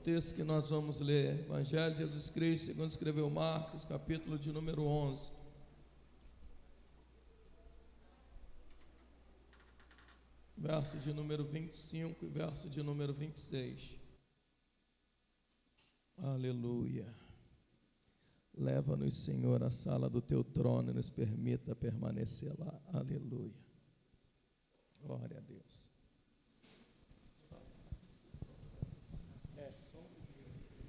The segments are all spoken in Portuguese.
texto que nós vamos ler, Evangelho de Jesus Cristo, segundo escreveu Marcos, capítulo de número 11. Verso de número 25 e verso de número 26. Aleluia. Leva-nos, Senhor, à sala do teu trono e nos permita permanecer lá. Aleluia. Glória a Deus. Só um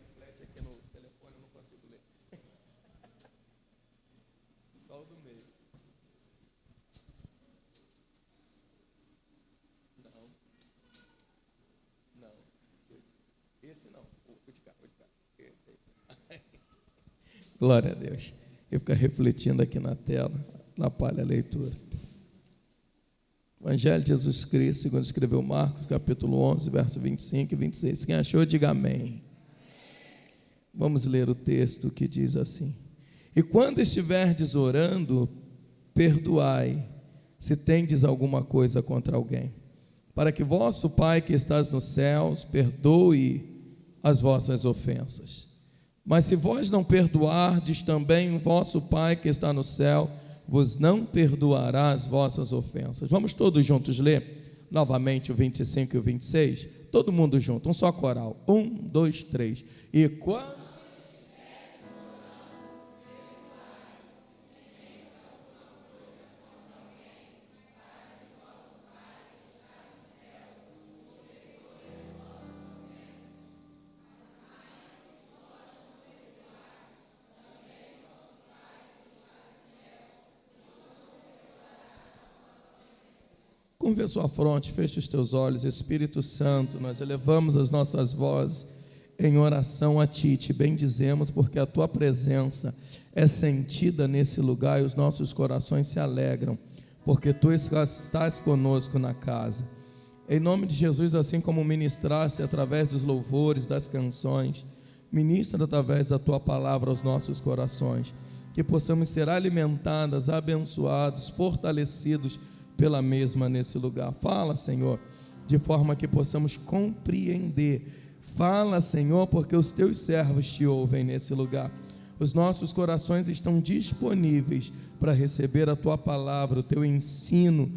reflete aqui no telefone, eu não consigo ler. Só o do meio. Não. Esse não. O de cá. Esse aí. Glória a Deus. Eu fico refletindo aqui na tela, atrapalha a leitura. Evangelho de Jesus Cristo, segundo escreveu Marcos, capítulo 11, verso 25 e 26. Quem achou, diga amém. Vamos ler o texto que diz assim: E quando estiverdes orando, perdoai, se tendes alguma coisa contra alguém, para que vosso Pai que estás nos céus perdoe as vossas ofensas. Mas se vós não perdoardes, também o vosso Pai que está no céu vos não perdoará as vossas ofensas. Vamos todos juntos ler novamente o 25 e o 26? Todo mundo junto, um só coral. 1, 2, 3. E quando... Curva a sua fronte, feche os teus olhos. Espírito Santo, nós elevamos as nossas vozes em oração a Ti, te bendizemos, porque a Tua presença é sentida nesse lugar e os nossos corações se alegram, porque Tu estás conosco na casa. Em nome de Jesus, assim como ministraste através dos louvores, das canções, ministra através da Tua palavra aos nossos corações, que possamos ser alimentados, abençoados, fortalecidos pela mesma nesse lugar. Fala, Senhor, de forma que possamos compreender. Fala, Senhor, porque os teus servos te ouvem nesse lugar. Os nossos corações estão disponíveis para receber a tua palavra, o teu ensino,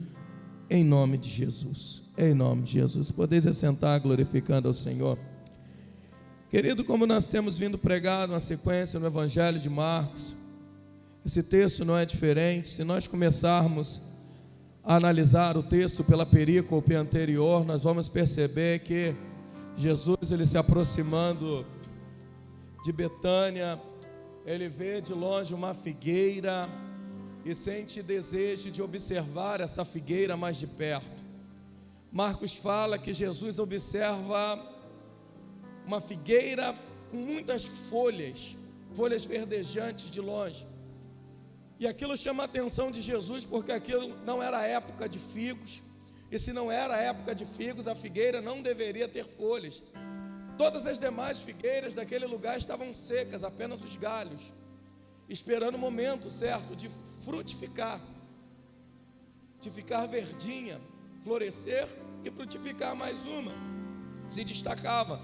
em nome de Jesus. Em nome de Jesus. Podeis assentar glorificando ao Senhor. Querido, como nós temos vindo pregado uma sequência no Evangelho de Marcos, esse texto não é diferente. Se nós começarmos a analisar o texto pela perícope anterior, nós vamos perceber que Jesus, ele se aproximando de Betânia, ele vê de longe uma figueira e sente desejo de observar essa figueira mais de perto. Marcos fala que Jesus observa uma figueira com muitas folhas verdejantes de longe. E aquilo chama a atenção de Jesus, porque aquilo não era a época de figos. E se não era a época de figos, a figueira não deveria ter folhas. Todas as demais figueiras daquele lugar estavam secas, apenas os galhos, esperando o momento certo de frutificar, de ficar verdinha, florescer e frutificar mais uma. Se destacava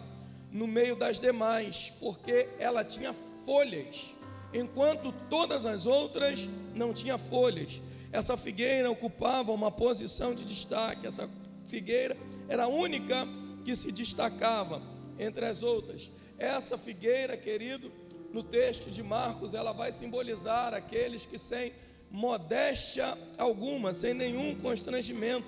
no meio das demais, porque ela tinha folhas, enquanto todas as outras não tinham folhas. Essa figueira ocupava uma posição de destaque. Essa figueira era a única que se destacava entre as outras. Essa figueira, querido, no texto de Marcos, ela vai simbolizar aqueles que sem modéstia alguma, sem nenhum constrangimento,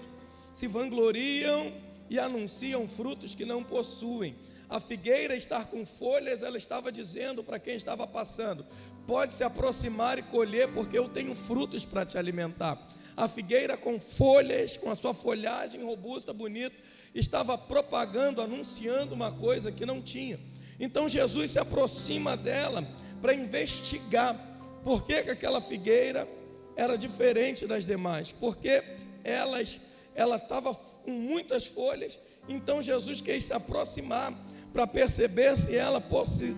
se vangloriam e anunciam frutos que não possuem. A figueira estar com folhas, ela estava dizendo para quem estava passando: pode se aproximar e colher, porque eu tenho frutos para te alimentar. A figueira com folhas, com a sua folhagem robusta, bonita, estava propagando, anunciando uma coisa que não tinha. Então Jesus se aproxima dela para investigar por que aquela figueira era diferente das demais, porque ela estava com muitas folhas. Então Jesus quis se aproximar para perceber se ela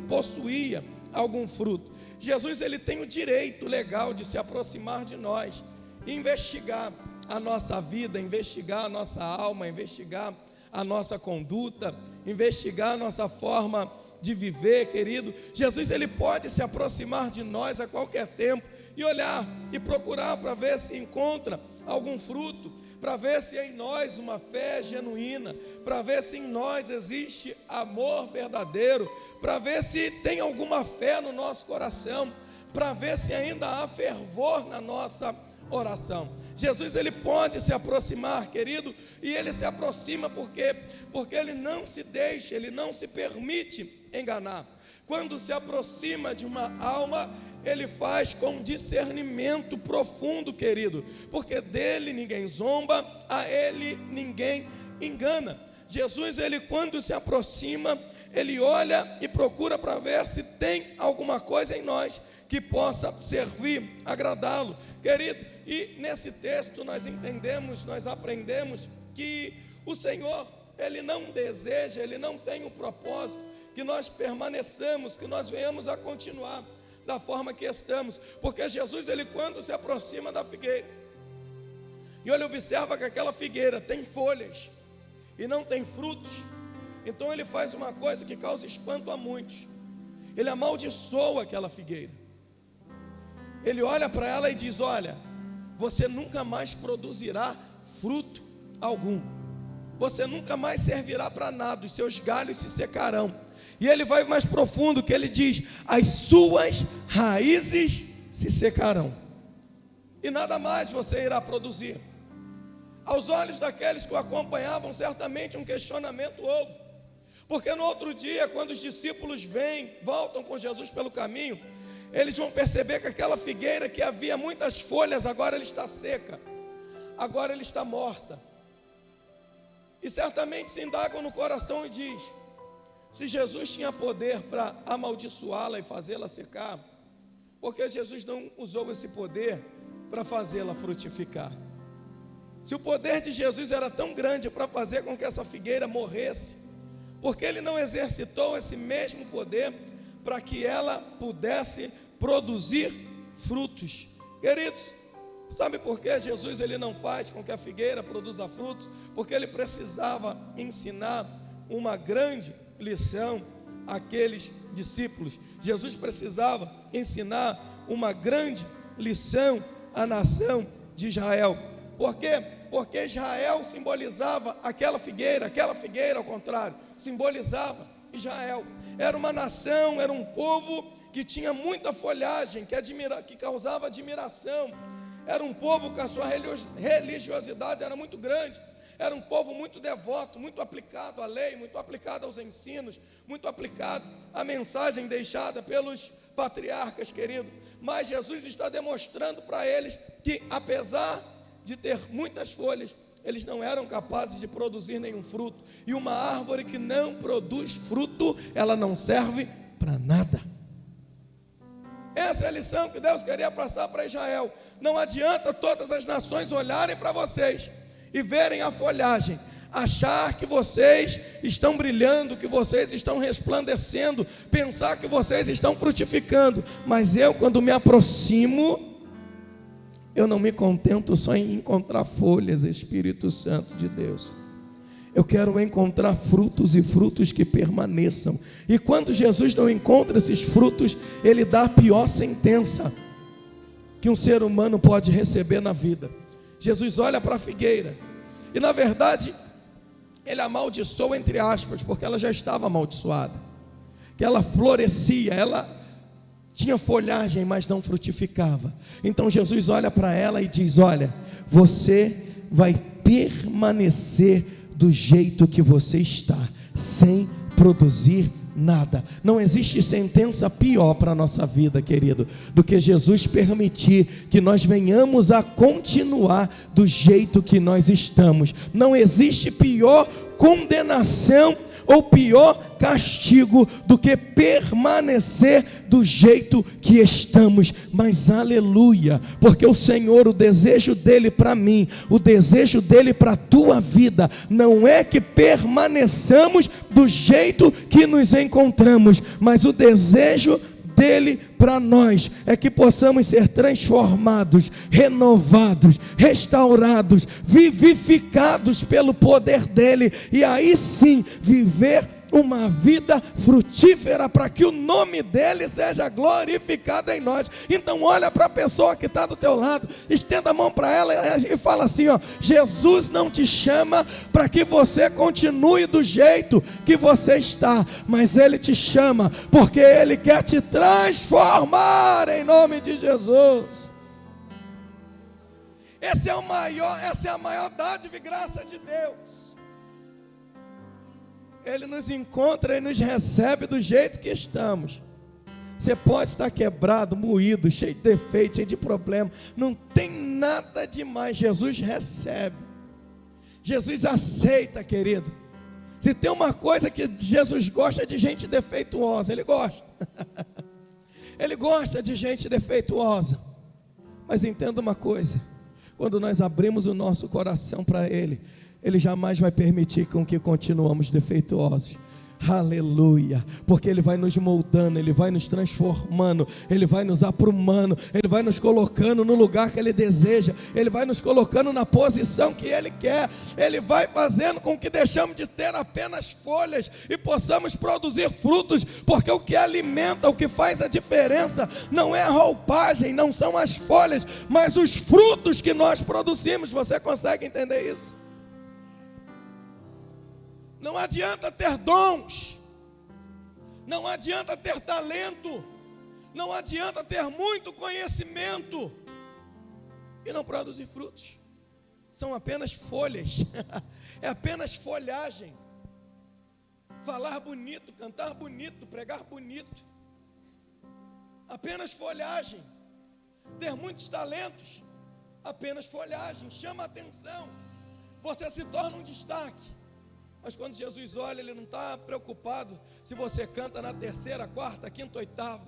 possuía algum fruto. Jesus, ele tem o direito legal de se aproximar de nós, investigar a nossa vida, investigar a nossa alma, investigar a nossa conduta, investigar a nossa forma de viver, querido. Jesus, ele pode se aproximar de nós a qualquer tempo e olhar e procurar para ver se encontra algum fruto, para ver se em nós uma fé genuína, para ver se em nós existe amor verdadeiro, para ver se tem alguma fé no nosso coração, para ver se ainda há fervor na nossa oração. Jesus, ele pode se aproximar, querido, e ele se aproxima porque ele não se deixa, ele não se permite enganar. Quando se aproxima de uma alma, ele faz com discernimento profundo, querido, porque dele ninguém zomba, a ele ninguém engana. Jesus, ele quando se aproxima, ele olha e procura para ver se tem alguma coisa em nós que possa servir, agradá-lo, querido. E nesse texto nós entendemos, nós aprendemos que o Senhor, ele não deseja, ele não tem o propósito que nós permaneçamos, que nós venhamos a continuar da forma que estamos, porque Jesus, ele quando se aproxima da figueira, e ele observa que aquela figueira tem folhas e não tem frutos, então ele faz uma coisa que causa espanto a muitos, ele amaldiçoa aquela figueira, ele olha para ela e diz: olha, você nunca mais produzirá fruto algum, você nunca mais servirá para nada, os seus galhos se secarão. E ele vai mais profundo, que ele diz: as suas raízes se secarão, e nada mais você irá produzir. Aos olhos daqueles que o acompanhavam, certamente um questionamento houve, porque no outro dia, quando os discípulos voltam com Jesus pelo caminho, eles vão perceber que aquela figueira que havia muitas folhas, agora ela está seca, agora ela está morta. E certamente se indagam no coração e diz: se Jesus tinha poder para amaldiçoá-la e fazê-la secar, porque Jesus não usou esse poder para fazê-la frutificar? Se o poder de Jesus era tão grande para fazer com que essa figueira morresse, porque ele não exercitou esse mesmo poder para que ela pudesse produzir frutos? Queridos, sabe por que Jesus, ele não faz com que a figueira produza frutos? Porque ele precisava ensinar uma grande lição àqueles discípulos. Jesus precisava ensinar uma grande lição à nação de Israel. Por quê? Porque Israel simbolizava aquela figueira ao contrário, simbolizava Israel. Era uma nação, era um povo que tinha muita folhagem, que causava admiração. Era um povo que a sua religiosidade era muito grande. Era um povo muito devoto, muito aplicado à lei, muito aplicado aos ensinos, muito aplicado à mensagem deixada pelos patriarcas, querido. Mas Jesus está demonstrando para eles que, apesar de ter muitas folhas, eles não eram capazes de produzir nenhum fruto. E uma árvore que não produz fruto, ela não serve para nada. Essa é a lição que Deus queria passar para Israel. Não adianta todas as nações olharem para vocês e verem a folhagem, achar que vocês estão brilhando, que vocês estão resplandecendo, pensar que vocês estão frutificando. Mas eu, quando me aproximo, eu não me contento só em encontrar folhas, Espírito Santo de Deus. Eu quero encontrar frutos, e frutos que permaneçam. E quando Jesus não encontra esses frutos, ele dá a pior sentença que um ser humano pode receber na vida. Jesus olha para a figueira, e na verdade, ele amaldiçoa entre aspas, porque ela já estava amaldiçoada, que ela florescia, ela tinha folhagem, mas não frutificava. Então Jesus olha para ela e diz: olha, você vai permanecer do jeito que você está, sem produzir nada. Não existe sentença pior para a nossa vida, querido, do que Jesus permitir que nós venhamos a continuar do jeito que nós estamos. Não existe pior condenação ou pior castigo do que permanecer do jeito que estamos. Mas aleluia, porque o Senhor, o desejo dele para mim, o desejo dele para a tua vida, não é que permaneçamos do jeito que nos encontramos, mas o desejo dele para nós é que possamos ser transformados, renovados, restaurados, vivificados pelo poder dele, e aí sim viver uma vida frutífera para que o nome dele seja glorificado em nós. Então olha para a pessoa que está do teu lado, estenda a mão para ela e fala assim, ó: Jesus não te chama para que você continue do jeito que você está, mas ele te chama porque ele quer te transformar em nome de Jesus. Essa é a maior dádiva e graça de Deus. Ele nos encontra e nos recebe do jeito que estamos. Você pode estar quebrado, moído, cheio de defeito, cheio de problema, não tem nada demais. Jesus recebe, Jesus aceita, querido. Se tem uma coisa que Jesus gosta, é de gente defeituosa. Ele gosta. Ele gosta de gente defeituosa. Mas entenda uma coisa: quando nós abrimos o nosso coração para Ele, Ele jamais vai permitir com que continuamos defeituosos. Aleluia, porque Ele vai nos moldando, Ele vai nos transformando, Ele vai nos aprumando, Ele vai nos colocando no lugar que Ele deseja, Ele vai nos colocando na posição que Ele quer, Ele vai fazendo com que deixamos de ter apenas folhas e possamos produzir frutos, porque o que alimenta, o que faz a diferença, não é a roupagem, não são as folhas, mas os frutos que nós produzimos. Você consegue entender isso? Não adianta ter dons, não adianta ter talento, não adianta ter muito conhecimento e não produzir frutos. São apenas folhas, é apenas folhagem. Falar bonito, cantar bonito, pregar bonito, apenas folhagem. Ter muitos talentos, apenas folhagem, chama atenção, você se torna um destaque. Mas quando Jesus olha, Ele não está preocupado se você canta na terceira, quarta, quinta, oitava.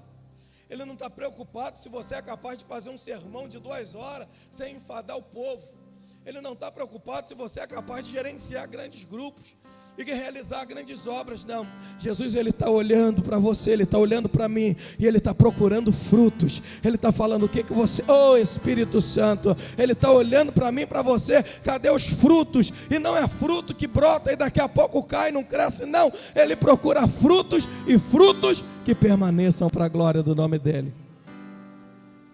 Ele não está preocupado se você é capaz de fazer um sermão de 2 horas sem enfadar o povo. Ele não está preocupado se você é capaz de gerenciar grandes grupos e realizar grandes obras. Não, Jesus, Ele está olhando para você, Ele está olhando para mim, e Ele está procurando frutos. Ele está falando: o que você, oh Espírito Santo, Ele está olhando para mim, para você, cadê os frutos? E não é fruto que brota e daqui a pouco cai, não cresce, não. Ele procura frutos, e frutos que permaneçam para a glória do nome dEle.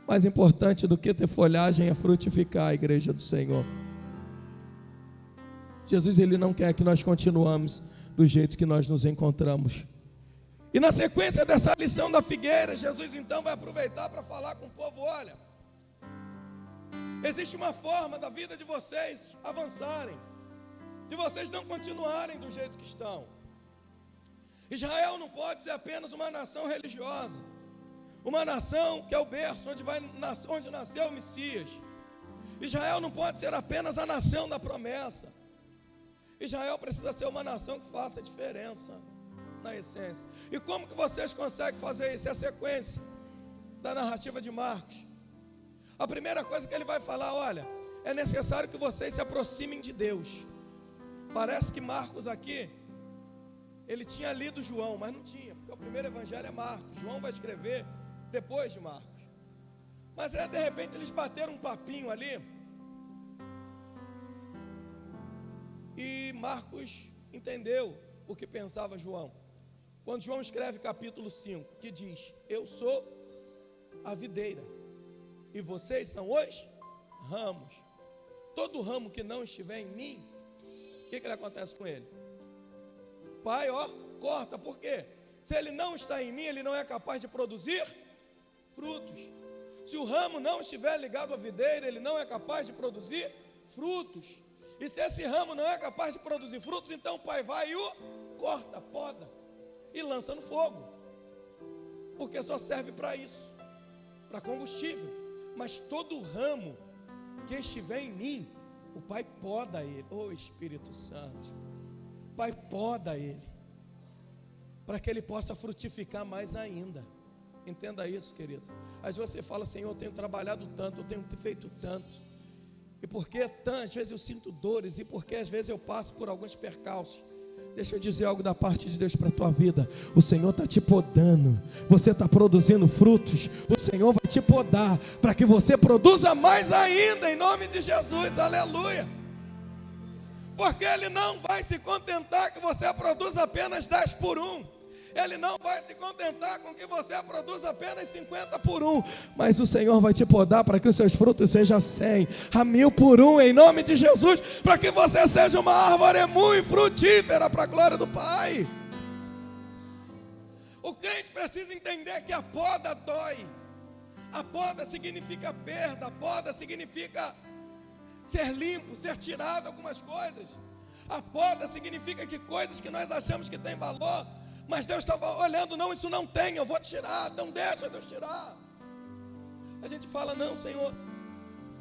Mais importante do que ter folhagem é frutificar a igreja do Senhor. Jesus, Ele não quer que nós continuamos do jeito que nós nos encontramos. E na sequência dessa lição da figueira, Jesus então vai aproveitar para falar com o povo: olha, existe uma forma da vida de vocês avançarem, de vocês não continuarem do jeito que estão. Israel não pode ser apenas uma nação religiosa, uma nação que é o berço onde nasceu o Messias. Israel não pode ser apenas a nação da promessa. Israel precisa ser uma nação que faça diferença na essência. E como que vocês conseguem fazer isso? É a sequência da narrativa de Marcos. A primeira coisa que ele vai falar: olha, é necessário que vocês se aproximem de Deus. Parece que Marcos aqui, ele tinha lido João, mas não tinha, porque o primeiro evangelho é Marcos. João vai escrever depois de Marcos. Mas de repente eles bateram um papinho ali, e Marcos entendeu o que pensava João. Quando João escreve capítulo 5, que diz: eu sou a videira, e vocês são os ramos. Todo ramo que não estiver em mim, o que acontece com ele? Pai, corta. Por quê? Se ele não está em mim, ele não é capaz de produzir frutos. Se o ramo não estiver ligado à videira, ele não é capaz de produzir frutos. E se esse ramo não é capaz de produzir frutos, então o Pai vai e o corta, poda e lança no fogo, porque só serve para isso, para combustível. Mas todo ramo que estiver em mim, o Pai poda ele. Oh Espírito Santo, o Pai poda ele, para que ele possa frutificar mais ainda. Entenda isso, querido. Às vezes você fala: Senhor, eu tenho trabalhado tanto, eu tenho feito tanto, e porque às vezes eu sinto dores, e porque às vezes eu passo por alguns percalços, Deixa eu dizer algo da parte de Deus para a tua vida. O Senhor está te podando. Você está produzindo frutos. O Senhor vai te podar para que você produza mais ainda, em nome de Jesus, aleluia. Porque Ele não vai se contentar que você produza apenas 10 por 1. Ele não vai se contentar com que você produza apenas 50 por 1. Mas o Senhor vai te podar para que os seus frutos sejam 100, a 1000 por 1, em nome de Jesus. Para que você seja uma árvore muito frutífera para a glória do Pai. O crente precisa entender que a poda dói. A poda significa perda. A poda significa ser limpo, ser tirado algumas coisas. A poda significa que coisas que nós achamos que tem valor, mas Deus estava olhando, não, isso não tem, eu vou tirar, então deixa Deus tirar. A gente fala, não, Senhor,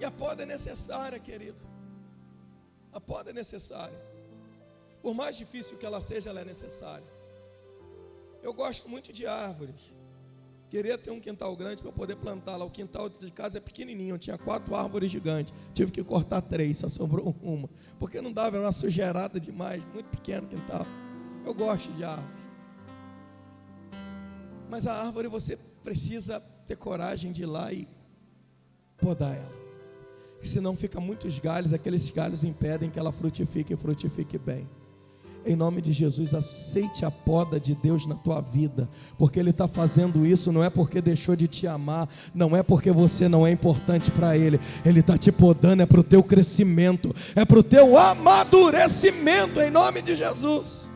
e a poda é necessária, querido. A poda é necessária. Por mais difícil que ela seja, ela é necessária. Eu gosto muito de árvores. Queria ter um quintal grande para poder plantar lá. O quintal de casa é pequenininho, tinha 4 árvores gigantes. Tive que cortar 3, só sobrou uma. Porque não dava, era uma sujeirada demais, muito pequeno o quintal. Eu gosto de árvores. Mas a árvore você precisa ter coragem de ir lá e podar ela. Porque senão fica muitos galhos, aqueles galhos impedem que ela frutifique e frutifique bem. Em nome de Jesus, aceite a poda de Deus na tua vida, porque Ele está fazendo isso, não é porque deixou de te amar, não é porque você não é importante para Ele, Ele está te podando, é para o teu crescimento, é para o teu amadurecimento, em nome de Jesus.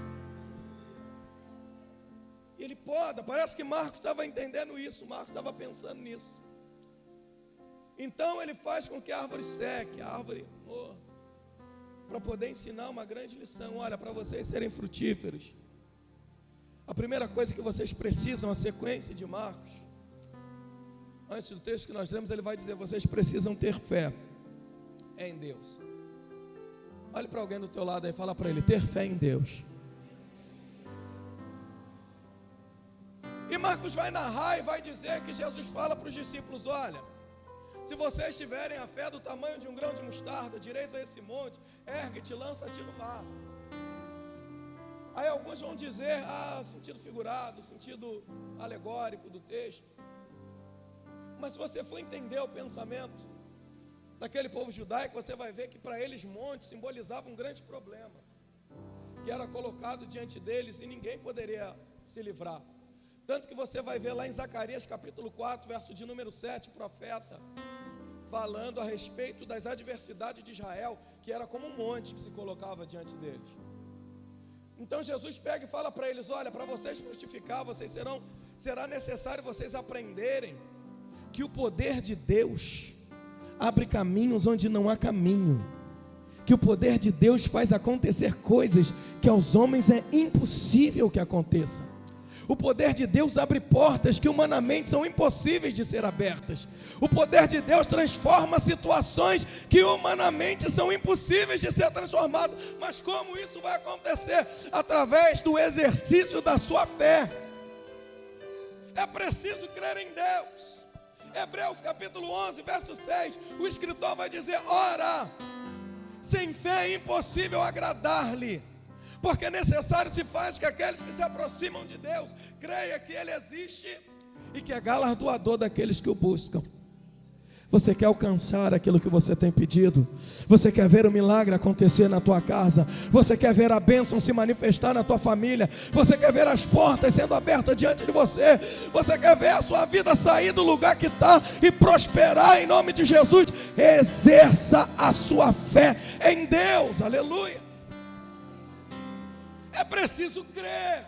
Ele poda, parece que Marcos estava entendendo isso, Marcos estava pensando nisso. Então ele faz com que a árvore seque, a árvore morra, para poder ensinar uma grande lição. Olha, para vocês serem frutíferos, a primeira coisa que vocês precisam, a sequência de Marcos, antes do texto que nós lemos, ele vai dizer, vocês precisam ter fé em Deus. Olhe para alguém do teu lado aí e fala para ele, ter fé em Deus. E Marcos vai narrar e vai dizer que Jesus fala para os discípulos, olha, se vocês tiverem a fé do tamanho de um grão de mostarda, direis a esse monte, ergue-te, lança-te no mar. Aí alguns vão dizer, sentido figurado, sentido alegórico do texto. Mas se você for entender o pensamento daquele povo judaico, você vai ver que para eles monte simbolizava um grande problema, que era colocado diante deles e ninguém poderia se livrar. Tanto que você vai ver lá em Zacarias capítulo 4, verso de número 7, o profeta falando a respeito das adversidades de Israel, que era como um monte que se colocava diante deles. Então Jesus pega e fala para eles, olha, para vocês frutificar, será necessário vocês aprenderem que o poder de Deus abre caminhos onde não há caminho, que o poder de Deus faz acontecer coisas que aos homens é impossível que aconteça. O poder de Deus abre portas que humanamente são impossíveis de ser abertas. O poder de Deus transforma situações que humanamente são impossíveis de ser transformadas. Mas como isso vai acontecer? Através do exercício da sua fé. É preciso crer em Deus. Hebreus capítulo 11, verso 6, o escritor vai dizer, ora, sem fé é impossível agradar-lhe. Porque necessário se faz que aqueles que se aproximam de Deus creia que Ele existe e que é galardoador daqueles que o buscam. Você quer alcançar aquilo que você tem pedido? Você quer ver o milagre acontecer na tua casa? Você quer ver a bênção se manifestar na tua família? Você quer ver as portas sendo abertas diante de você? Você quer ver a sua vida sair do lugar que está e prosperar em nome de Jesus? Exerça a sua fé em Deus, aleluia. É preciso crer,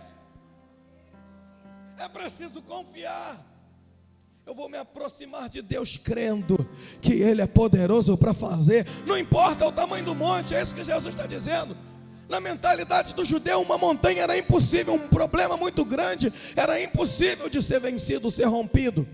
é preciso confiar. Eu vou me aproximar de Deus crendo que Ele é poderoso para fazer, não importa o tamanho do monte, é isso que Jesus está dizendo. Na mentalidade do judeu, uma montanha era impossível, um problema muito grande, era impossível de ser vencido, ser rompido.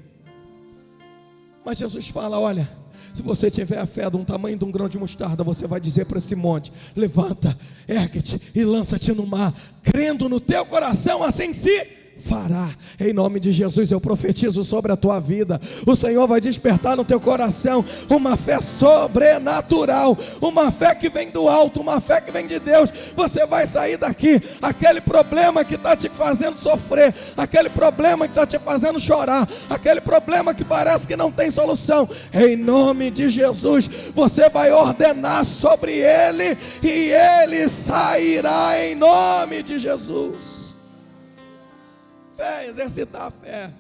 Mas Jesus fala, olha, se você tiver a fé de um tamanho de um grão de mostarda, você vai dizer para esse monte, levanta, ergue-te e lança-te no mar, crendo no teu coração, assim se fará. Em nome de Jesus eu profetizo sobre a tua vida. O Senhor vai despertar no teu coração uma fé sobrenatural, uma fé que vem do alto, uma fé que vem de Deus. Você vai sair daqui, aquele problema que está te fazendo sofrer, aquele problema que está te fazendo chorar, aquele problema que parece que não tem solução, em nome de Jesus você vai ordenar sobre ele e ele sairá em nome de Jesus. Fé, exercitar a fé.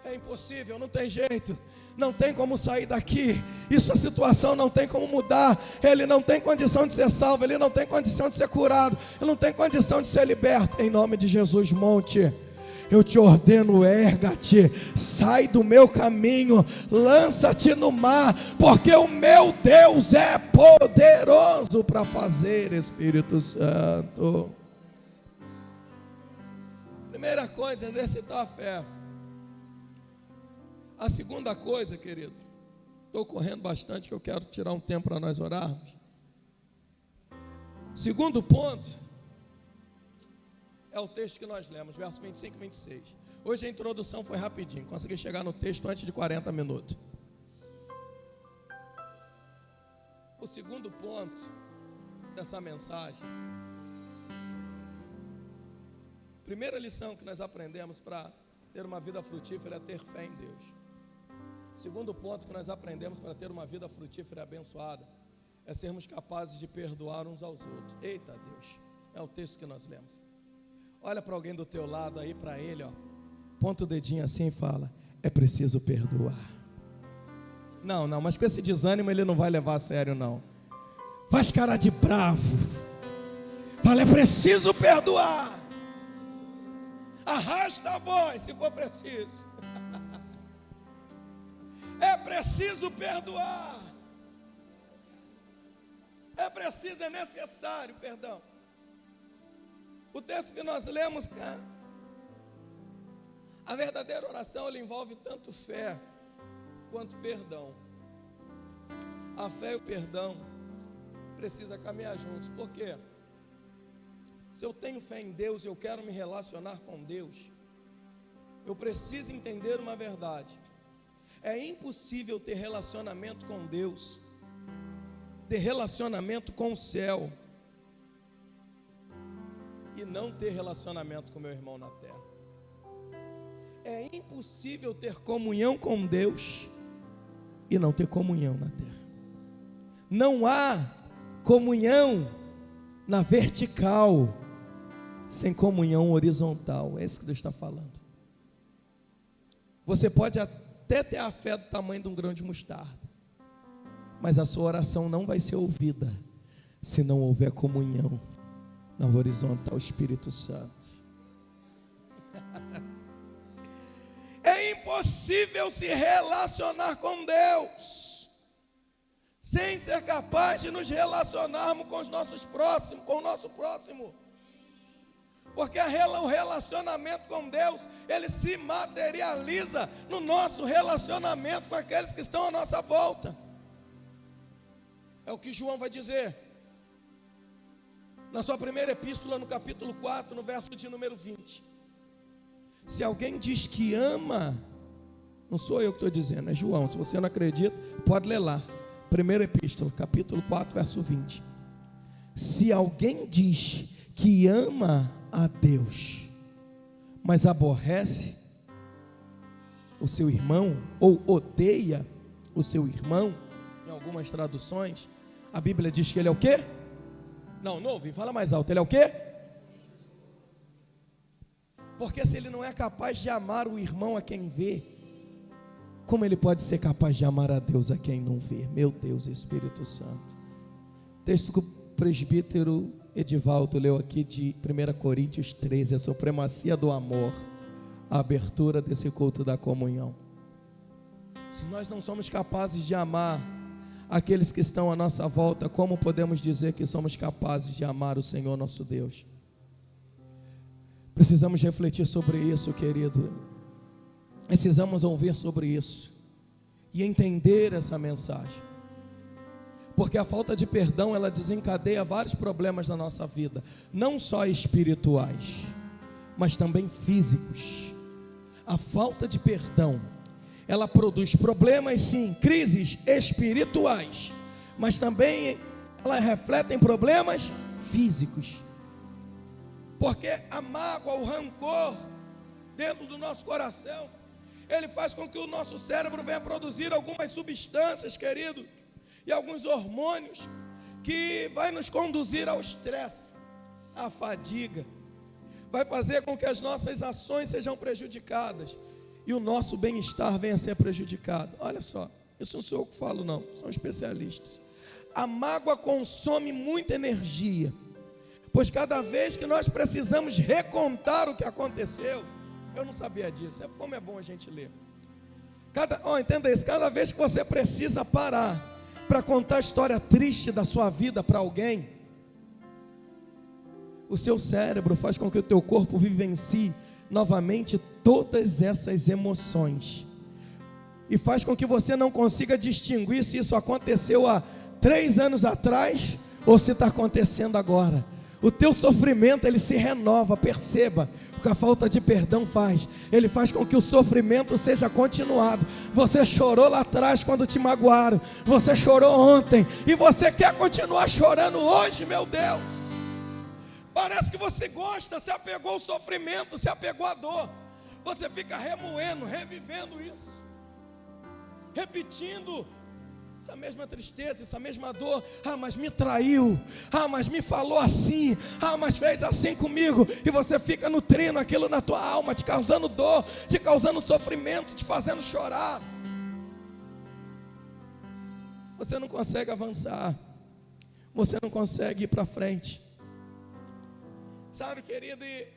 É impossível, não tem jeito, não tem como sair daqui, isso, a situação não tem como mudar, ele não tem condição de ser salvo, ele não tem condição de ser curado, ele não tem condição de ser liberto. Em nome de Jesus, monte, eu te ordeno, erga-te, sai do meu caminho, lança-te no mar, porque o meu Deus é poderoso para fazer, Espírito Santo. Primeira coisa, exercitar a fé. A segunda coisa, querido, estou correndo bastante, que eu quero tirar um tempo para nós orarmos. Segundo ponto é o texto que nós lemos, versos 25 e 26. Hoje a introdução foi rapidinho, consegui chegar no texto antes de 40 minutos. O segundo ponto dessa mensagem, primeira lição que nós aprendemos para ter uma vida frutífera é ter fé em Deus. O segundo ponto que nós aprendemos para ter uma vida frutífera e abençoada é sermos capazes de perdoar uns aos outros. Eita Deus, é o texto que nós lemos. Olha para alguém do teu lado aí, para ele, ó, ponta o dedinho assim e fala: é preciso perdoar. Não, mas com esse desânimo ele não vai levar a sério não. Faz cara de bravo, fala: é preciso perdoar. Arrasta a voz se for preciso. É preciso perdoar. É preciso, é necessário, perdão. O texto que nós lemos, cara, a verdadeira oração, ela envolve tanto fé quanto perdão. A fé e o perdão precisam caminhar juntos. Por quê? Se eu tenho fé em Deus e eu quero me relacionar com Deus, eu preciso entender uma verdade. É impossível ter relacionamento com Deus, ter relacionamento com o céu, e não ter relacionamento com meu irmão na terra. É impossível ter comunhão com Deus e não ter comunhão na terra. Não há comunhão na vertical sem comunhão horizontal. É isso que Deus está falando. Você pode até ter a fé do tamanho de um grão de mostarda, mas a sua oração não vai ser ouvida se não houver comunhão na horizontal, Espírito Santo. É impossível se relacionar com Deus sem ser capaz de nos relacionarmos com os nossos próximos, com o nosso próximo. Porque o relacionamento com Deus, ele se materializa no nosso relacionamento com aqueles que estão à nossa volta. É o que João vai dizer na sua primeira epístola, no capítulo 4, no verso de número 20. Se alguém diz que ama, não sou eu que estou dizendo, é João. Se você não acredita, pode ler lá. Primeira epístola, capítulo 4, verso 20. Se alguém diz que ama a Deus, mas aborrece o seu irmão, ou odeia o seu irmão, em algumas traduções, a Bíblia diz que ele é o quê? Não ouvi, fala mais alto, ele é o quê? Porque se ele não é capaz de amar o irmão a quem vê, como ele pode ser capaz de amar a Deus a quem não vê? Meu Deus, Espírito Santo. Texto que o presbítero Edivaldo leu aqui de 1 Coríntios 13, a supremacia do amor, a abertura desse culto da comunhão. Se nós não somos capazes de amar aqueles que estão à nossa volta, como podemos dizer que somos capazes de amar o Senhor nosso Deus? Precisamos refletir sobre isso, querido. Precisamos ouvir sobre isso e entender essa mensagem, porque a falta de perdão, ela desencadeia vários problemas na nossa vida, não só espirituais, mas também físicos. A falta de perdão, ela produz problemas, sim, crises espirituais, mas também ela reflete em problemas físicos. Porque a mágoa, o rancor dentro do nosso coração, ele faz com que o nosso cérebro venha produzir algumas substâncias, querido, e alguns hormônios que vai nos conduzir ao estresse, à fadiga, vai fazer com que as nossas ações sejam prejudicadas e o nosso bem-estar venha a ser prejudicado. Olha só, isso não sou eu que falo não, são especialistas. A mágoa consome muita energia, pois cada vez que nós precisamos recontar o que aconteceu, eu não sabia disso, como é bom a gente ler. Entenda isso, cada vez que você precisa parar para contar a história triste da sua vida para alguém, o seu cérebro faz com que o teu corpo vivencie novamente todas essas emoções, e faz com que você não consiga distinguir se isso aconteceu há 3 anos atrás, ou se está acontecendo agora. O teu sofrimento, ele se renova, perceba, o que a falta de perdão faz, ele faz com que o sofrimento seja continuado. Você chorou lá atrás quando te magoaram, você chorou ontem, e você quer continuar chorando hoje, meu Deus. Parece que você gosta, se apegou ao sofrimento, se apegou à dor, você fica remoendo, revivendo isso, repetindo essa mesma tristeza, essa mesma dor. Mas me traiu, mas me falou assim, mas fez assim comigo, e você fica nutrindo aquilo na tua alma, te causando dor, te causando sofrimento, te fazendo chorar. Você não consegue avançar, você não consegue ir para frente, sabe, querido? E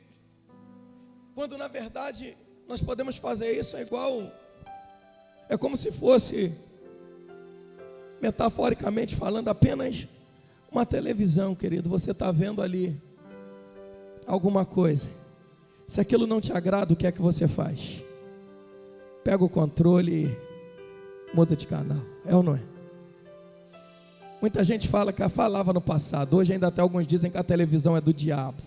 quando na verdade nós podemos fazer isso, é como se fosse, metaforicamente falando, apenas uma televisão, querido. Você está vendo ali alguma coisa, se aquilo não te agrada, o que é que você faz? Pega o controle e muda de canal, é ou não é? Muita gente falava no passado, hoje ainda até alguns dizem que a televisão é do diabo.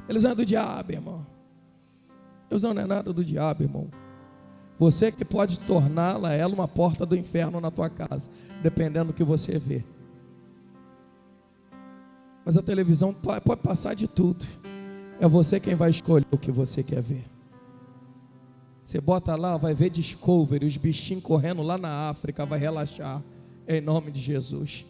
A televisão é do diabo, irmão. A televisão não é nada do diabo, irmão. Você que pode torná-la, ela, uma porta do inferno na tua casa, dependendo do que você vê. Mas a televisão pode passar de tudo, é você quem vai escolher o que você quer ver. Você bota lá, vai ver Discovery, os bichinhos correndo lá na África, vai relaxar, em nome de Jesus.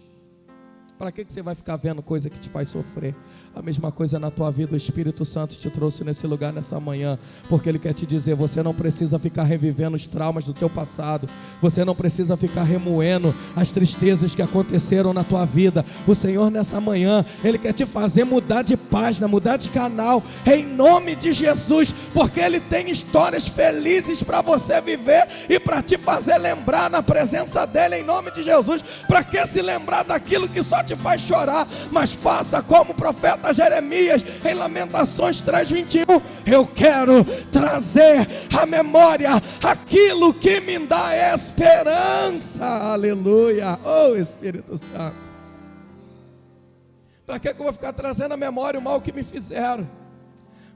Para que você vai ficar vendo coisa que te faz sofrer? A mesma coisa na tua vida. O Espírito Santo te trouxe nesse lugar nessa manhã, porque Ele quer te dizer, você não precisa ficar revivendo os traumas do teu passado, você não precisa ficar remoendo as tristezas que aconteceram na tua vida. O Senhor nessa manhã, Ele quer te fazer mudar de página, mudar de canal, em nome de Jesus, porque Ele tem histórias felizes para você viver, e para te fazer lembrar na presença dEle, em nome de Jesus. Para que se lembrar daquilo que só te faz chorar? Mas faça como o profeta Jeremias em Lamentações 3:21, eu quero trazer à memória aquilo que me dá esperança. Aleluia, oh Espírito Santo. Para que eu vou ficar trazendo à memória o mal que me fizeram?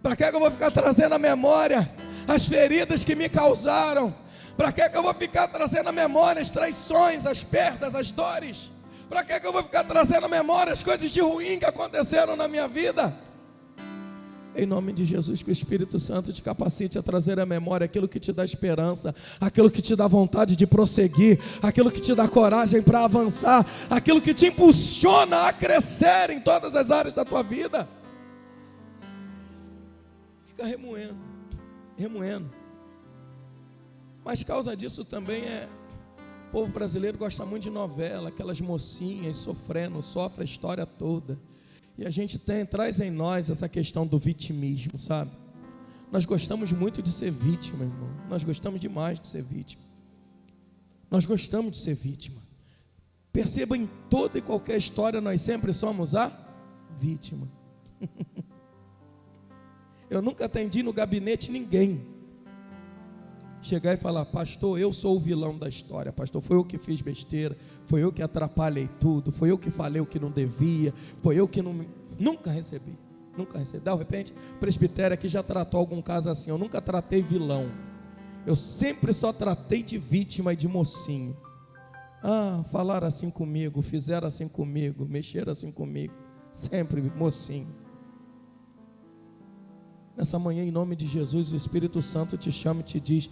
Para que eu vou ficar trazendo à memória as feridas que me causaram? Para que eu vou ficar trazendo à memória as traições, as perdas, as dores? Para que eu vou ficar trazendo à memória as coisas de ruim que aconteceram na minha vida? Em nome de Jesus, que o Espírito Santo te capacite a trazer à memória aquilo que te dá esperança, aquilo que te dá vontade de prosseguir, aquilo que te dá coragem para avançar, aquilo que te impulsiona a crescer em todas as áreas da tua vida. Fica remoendo. Mas causa disso também o povo brasileiro gosta muito de novela, aquelas mocinhas sofrendo, sofre a história toda. E a gente traz em nós essa questão do vitimismo, sabe? Nós gostamos muito de ser vítima, irmão. Nós gostamos demais de ser vítima. Nós gostamos de ser vítima. Perceba, em toda e qualquer história nós sempre somos a vítima. Eu nunca atendi no gabinete ninguém chegar e falar, pastor, eu sou o vilão da história, pastor, foi eu que fiz besteira, foi eu que atrapalhei tudo, foi eu que falei o que não devia, foi eu que não... Nunca recebi. Nunca recebi. De repente, o presbitério aqui já tratou algum caso assim. Eu nunca tratei vilão. Eu sempre só tratei de vítima e de mocinho. Falaram assim comigo, fizeram assim comigo, mexeram assim comigo. Sempre mocinho. Nessa manhã, em nome de Jesus, o Espírito Santo te chama e te diz: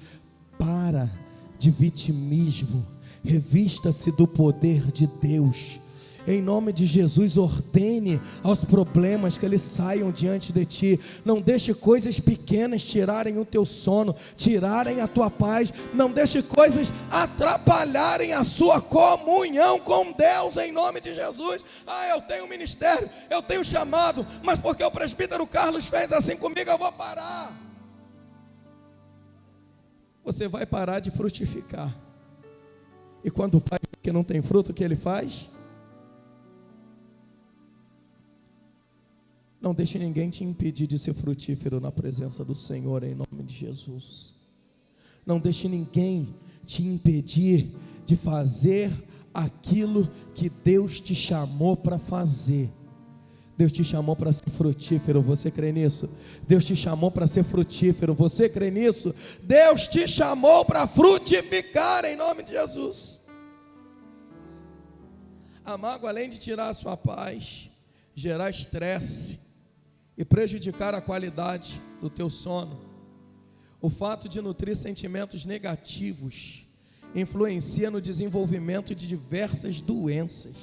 para de vitimismo, revista-se do poder de Deus. Em nome de Jesus, ordene aos problemas que eles saiam diante de ti. Não deixe coisas pequenas tirarem o teu sono, tirarem a tua paz. Não deixe coisas atrapalharem a sua comunhão com Deus, em nome de Jesus. Eu tenho ministério, eu tenho chamado, mas porque o presbítero Carlos fez assim comigo, eu vou parar. Você vai parar de frutificar. E quando o pai vê que não tem fruto, o que ele faz? Não deixe ninguém te impedir de ser frutífero na presença do Senhor, em nome de Jesus. Não deixe ninguém te impedir de fazer aquilo que Deus te chamou para fazer. Deus te chamou para ser frutífero, você crê nisso? Deus te chamou para ser frutífero, você crê nisso? Deus te chamou para frutificar, em nome de Jesus. A mágoa, além de tirar a sua paz, gerar estresse e prejudicar a qualidade do teu sono, o fato de nutrir sentimentos negativos influencia no desenvolvimento de diversas doenças.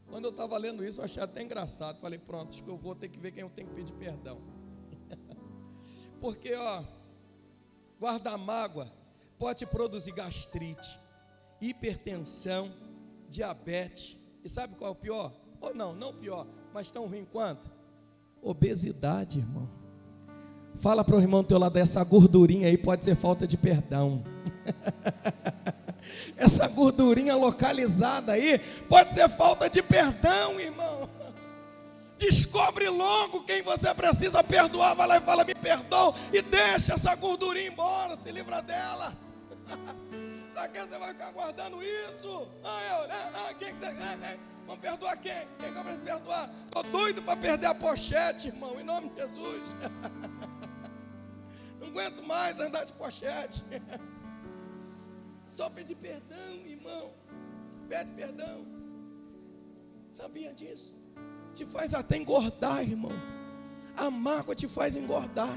Quando eu estava lendo isso, eu achei até engraçado. Falei, pronto, acho que eu vou ter que ver quem eu tenho que pedir perdão. Porque, guardar mágoa pode produzir gastrite, hipertensão, diabetes. E sabe qual é o pior? Ou não pior, mas tão ruim quanto? Obesidade, irmão. Fala para o irmão do teu lado, essa gordurinha aí pode ser falta de perdão. Essa gordurinha localizada aí pode ser falta de perdão, irmão. Descobre logo quem você precisa perdoar. Vai lá e fala, me perdoa, e deixa essa gordurinha embora, se livra dela. Para que você vai ficar guardando isso? Quem que você... Vamos perdoar quem? Quem que eu preciso perdoar? Estou doido para perder a pochete, irmão, em nome de Jesus. Não aguento mais andar de pochete. Só pedir perdão, irmão. Pede perdão. Sabia disso? Te faz até engordar, irmão. A mágoa te faz engordar.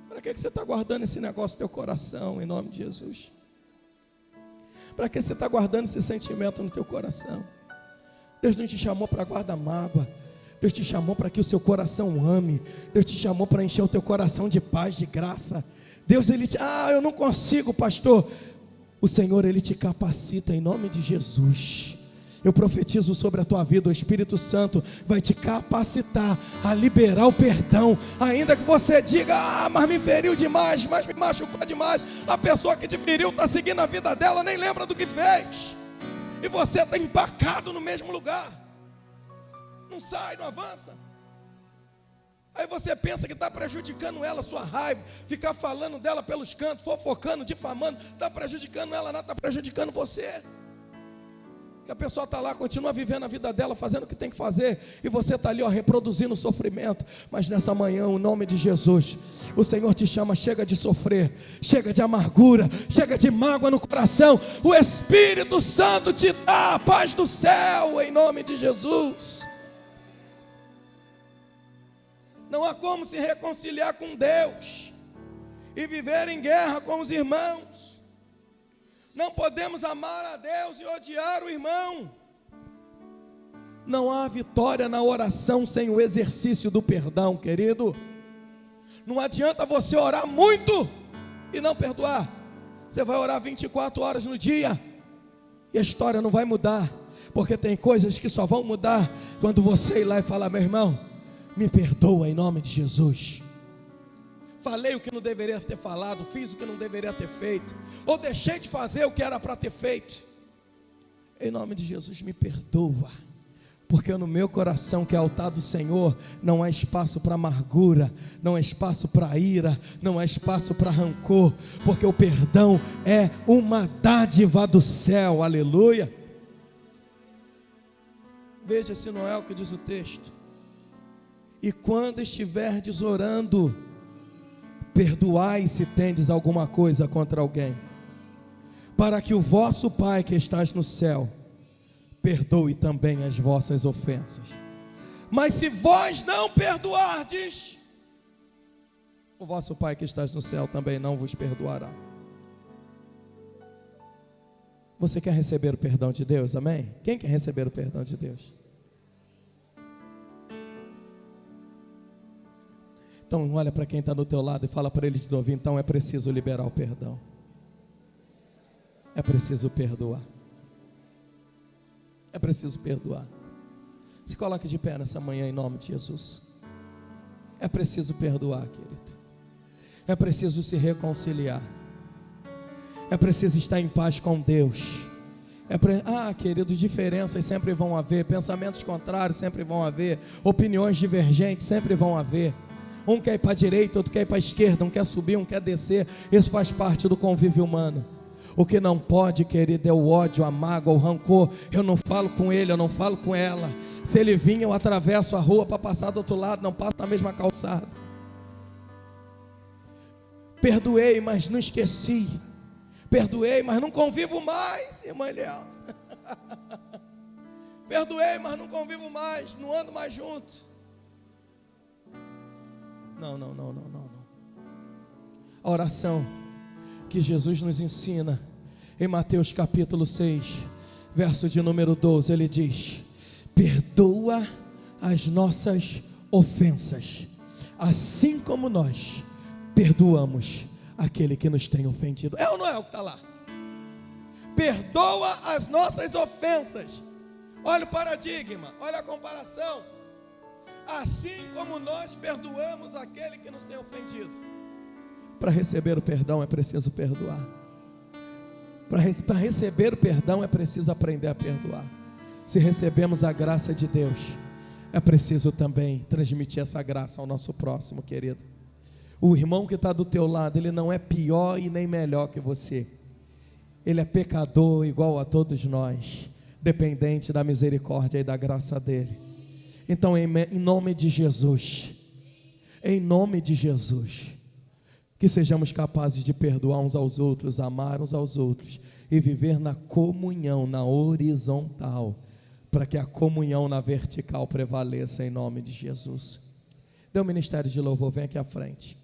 Para que você está guardando esse negócio no teu coração, em nome de Jesus? Para que você está guardando esse sentimento no teu coração? Deus não te chamou para guardar mágoa. Deus te chamou para que o seu coração ame. Deus te chamou para encher o teu coração de paz, de graça. Deus, Ele te... eu não consigo, pastor. O Senhor, Ele te capacita em nome de Jesus. Eu profetizo sobre a tua vida, o Espírito Santo vai te capacitar a liberar o perdão. Ainda que você diga, mas me feriu demais, mas me machucou demais. A pessoa que te feriu está seguindo a vida dela, nem lembra do que fez. E você está empacado no mesmo lugar. Não sai, não avança. Aí você pensa que está prejudicando ela, sua raiva, ficar falando dela pelos cantos, fofocando, difamando, está prejudicando ela, não está prejudicando você. Que a pessoa está lá, continua vivendo a vida dela, fazendo o que tem que fazer, e você está ali, reproduzindo o sofrimento. Mas nessa manhã, em nome de Jesus, o Senhor te chama, chega de sofrer, chega de amargura, chega de mágoa no coração. O Espírito Santo te dá a paz do céu, em nome de Jesus. Não há como se reconciliar com Deus e viver em guerra com os irmãos. Não podemos amar a Deus e odiar o irmão. Não há vitória na oração sem o exercício do perdão, querido. Não adianta você orar muito e não perdoar. Você vai orar 24 horas no dia e a história não vai mudar, porque tem coisas que só vão mudar quando você ir lá e falar, meu irmão, me perdoa em nome de Jesus. Falei o que não deveria ter falado, fiz o que não deveria ter feito, ou deixei de fazer o que era para ter feito. Em nome de Jesus, me perdoa, porque no meu coração, que é altar do Senhor, não há espaço para amargura, não há espaço para ira, não há espaço para rancor, porque o perdão é uma dádiva do céu, aleluia. Veja se não é o que diz o texto. E quando estiverdes orando, perdoai se tendes alguma coisa contra alguém, para que o vosso Pai que estás no céu perdoe também as vossas ofensas. Mas se vós não perdoardes, o vosso Pai que estás no céu também não vos perdoará. Você quer receber o perdão de Deus? Amém? Quem quer receber o perdão de Deus? Então olha para quem está do teu lado e fala para ele de novo. Então é preciso liberar o perdão. É preciso perdoar. É preciso perdoar. Se coloque de pé nessa manhã em nome de Jesus. É preciso perdoar, querido. É preciso se reconciliar. É preciso estar em paz com Deus. Querido, diferenças sempre vão haver, pensamentos contrários sempre vão haver, opiniões divergentes sempre vão haver. Um quer ir para a direita, outro quer ir para a esquerda, um quer subir, um quer descer. Isso faz parte do convívio humano. O que não pode, querido, é o ódio, a mágoa, o rancor. Eu não falo com ele, eu não falo com ela. Se ele vir, eu atravesso a rua para passar do outro lado, não passo na mesma calçada. Perdoei, mas não esqueci. Perdoei, mas não convivo mais, irmã Elielza. Perdoei, mas não convivo mais, não ando mais junto. Não. A oração que Jesus nos ensina em Mateus capítulo 6, verso de número 12, ele diz: perdoa as nossas ofensas, assim como nós perdoamos aquele que nos tem ofendido. É ou não é o que está lá? Perdoa as nossas ofensas. Olha o paradigma, olha a comparação. Assim como nós perdoamos aquele que nos tem ofendido. Para receber o perdão é preciso perdoar. Para receber o perdão é preciso aprender a perdoar. Se recebemos a graça de Deus, é preciso também transmitir essa graça ao nosso próximo, querido. O irmão que está do teu lado, ele não é pior e nem melhor que você. Ele é pecador igual a todos nós, dependente da misericórdia e da graça dele. Então, em nome de Jesus, que sejamos capazes de perdoar uns aos outros, amar uns aos outros e viver na comunhão, na horizontal, para que a comunhão na vertical prevaleça em nome de Jesus. Dê o ministério de louvor, vem aqui à frente.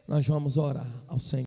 Nós vamos orar ao Senhor.